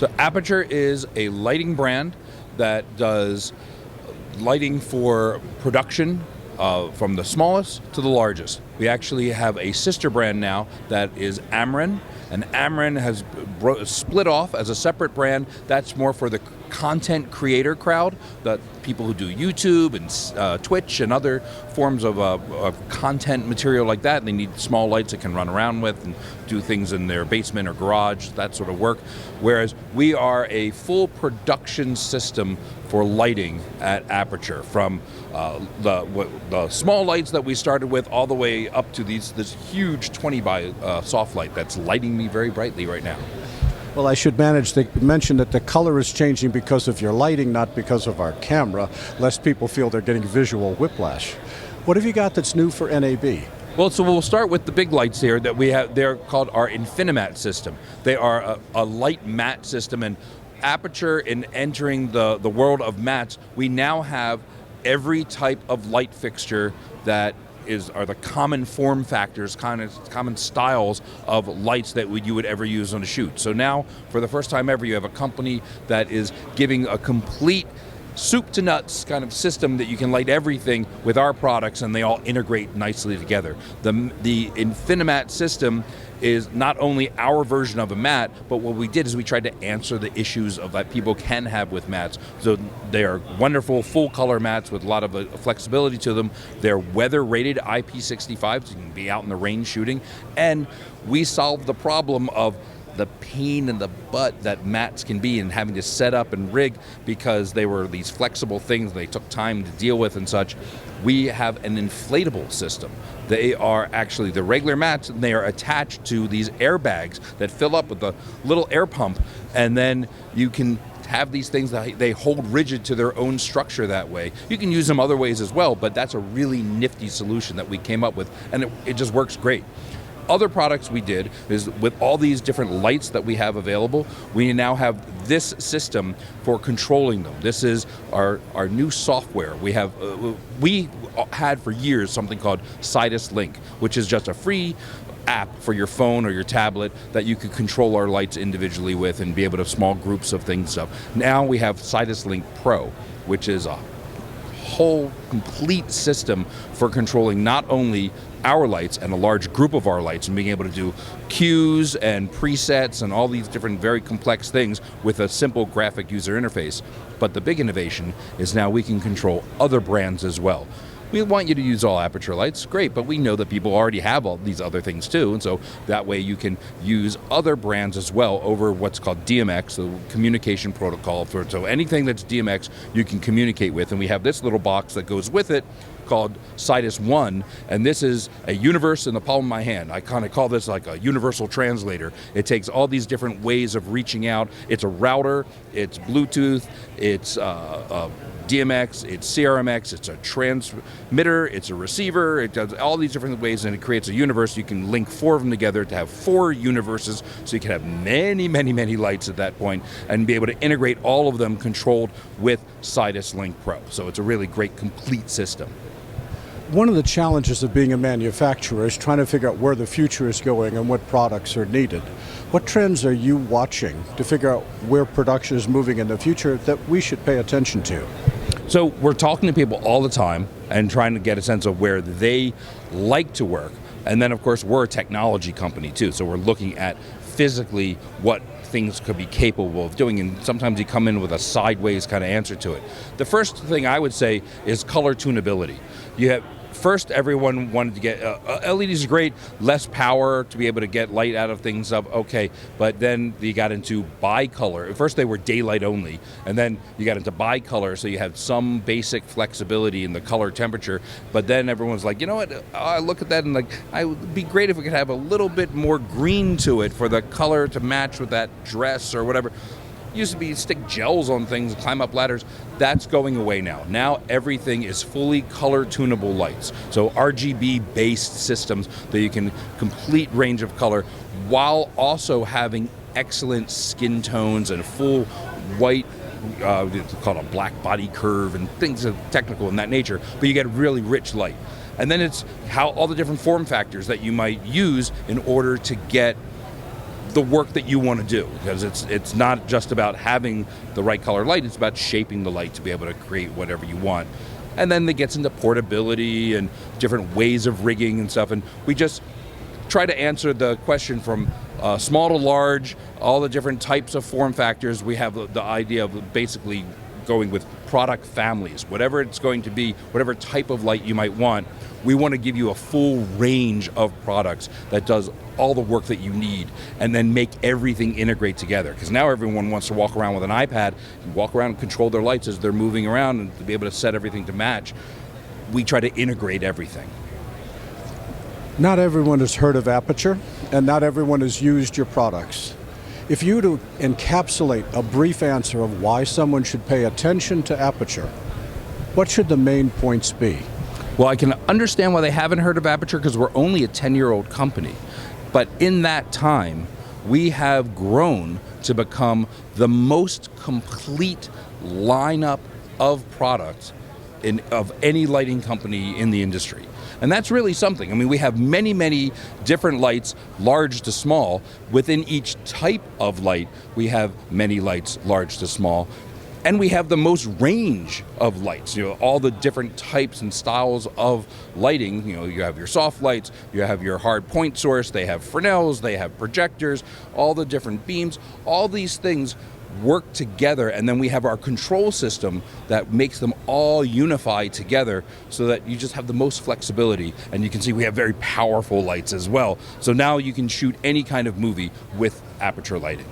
So Aputure is a lighting brand that does lighting for production from the smallest to the largest. We actually have a sister brand now that is Ameren, and Ameren has split off as a separate brand. That's more for the content creator crowd, the people who do YouTube and Twitch and other forms of content material like that. They need small lights that can run around with and do things in their basement or garage, that sort of work. Whereas we are a full production system for lighting at Aputure, from the small lights that we started with all the way up to this huge 20 by soft light that's lighting me very brightly right now. Well, I should mention that the color is changing because of your lighting, not because of our camera, lest people feel they're getting visual whiplash. What have you got that's new for NAB? Well, so we'll start with the big lights here that we have. They're called our Infinimat system. They are a light matte system, and Aputure, in entering the world of mattes, we now have every type of light fixture that are the common form factors, common styles of lights that you would ever use on a shoot. So now, for the first time ever, you have a company that is giving a complete soup to nuts kind of system that you can light everything with our products, and they all integrate nicely together. The Infinimat system is not only our version of a matte, but what we did is we tried to answer the issues that people can have with mattes. So they are wonderful full color mattes with a lot of flexibility to them. They're weather rated IP65, so you can be out in the rain shooting. And we solved the problem of the pain in the butt that mattes can be, and having to set up and rig because they were these flexible things they took time to deal with and such. We have an inflatable system. They are actually the regular mattes, and they are attached to these airbags that fill up with a little air pump, and then you can have these things that they hold rigid to their own structure that way. You can use them other ways as well, but that's a really nifty solution that we came up with, and it just works great. Other products we did is, with all these different lights that we have available, we now have this system for controlling them. This is our new software. We had for years something called Sidus Link, which is just a free app for your phone or your tablet that you could control our lights individually with and be able to have small groups of things. Now we have Sidus Link Pro, which is a whole complete system for controlling not only our lights and a large group of our lights, and being able to do cues and presets and all these different very complex things with a simple graphic user interface. But the big innovation is now we can control other brands as well. We want you to use all Aputure lights, great, but we know that people already have all these other things too, and so that way you can use other brands as well over what's called DMX, the communication protocol. So anything that's DMX, you can communicate with, and we have this little box that goes with it called Sidus One, and this is a universe in the palm of my hand. I kind of call this like a universal translator. It takes all these different ways of reaching out. It's a router, it's Bluetooth, it's DMX, it's CRMX, it's a transmitter, it's a receiver, it does all these different ways, and it creates a universe. You can link 4 of them together to have 4 universes, so you can have many, many, many lights at that point and be able to integrate all of them controlled with Sidus Link Pro. So it's a really great complete system. One of the challenges of being a manufacturer is trying to figure out where the future is going and what products are needed. What trends are you watching to figure out where production is moving in the future that we should pay attention to? So we're talking to people all the time and trying to get a sense of where they like to work. And then, of course, we're a technology company too, so we're looking at physically what things could be capable of doing, and sometimes you come in with a sideways kind of answer to it. The first thing I would say is color tunability. First, everyone wanted to get LEDs are great, less power to be able to get light out of things up, okay, but then you got into bicolor. At first they were daylight only, and then you got into bicolor, so you had some basic flexibility in the color temperature, but then everyone's like, you know what, I look at that and like, it would be great if we could have a little bit more green to it for the color to match with that dress or whatever. Used to be stick gels on things, climb up ladders. That's going away now. Now everything is fully color tunable lights. So RGB based systems that you can complete range of color while also having excellent skin tones and full white, it's called a black body curve and things of technical in that nature, but you get really rich light. And then it's how all the different form factors that you might use in order to get the work that you want to do, because it's not just about having the right color light, it's about shaping the light to be able to create whatever you want. And then it gets into portability and different ways of rigging and stuff, and we just try to answer the question from small to large, all the different types of form factors. We have the idea of basically going with product families, whatever it's going to be, whatever type of light you might want. We want to give you a full range of products that does all the work that you need, and then make everything integrate together. Because now everyone wants to walk around with an iPad, walk around and control their lights as they're moving around, and to be able to set everything to match. We try to integrate everything. Not everyone has heard of Aputure, and not everyone has used your products. If you were to encapsulate a brief answer of why someone should pay attention to Aputure, what should the main points be? Well, I can understand why they haven't heard of Aputure, because we're only a 10-year-old company. But in that time, we have grown to become the most complete lineup of products of any lighting company in the industry. And that's really something. I mean, we have many, many different lights, large to small. Within each type of light, we have many lights, large to small. And we have the most range of lights, all the different types and styles of lighting. You have your soft lights, you have your hard point source, they have Fresnels, they have projectors, all the different beams. All these things work together, and then we have our control system that makes them all unify together, so that you just have the most flexibility. And you can see we have very powerful lights as well. So now you can shoot any kind of movie with Aputure lighting.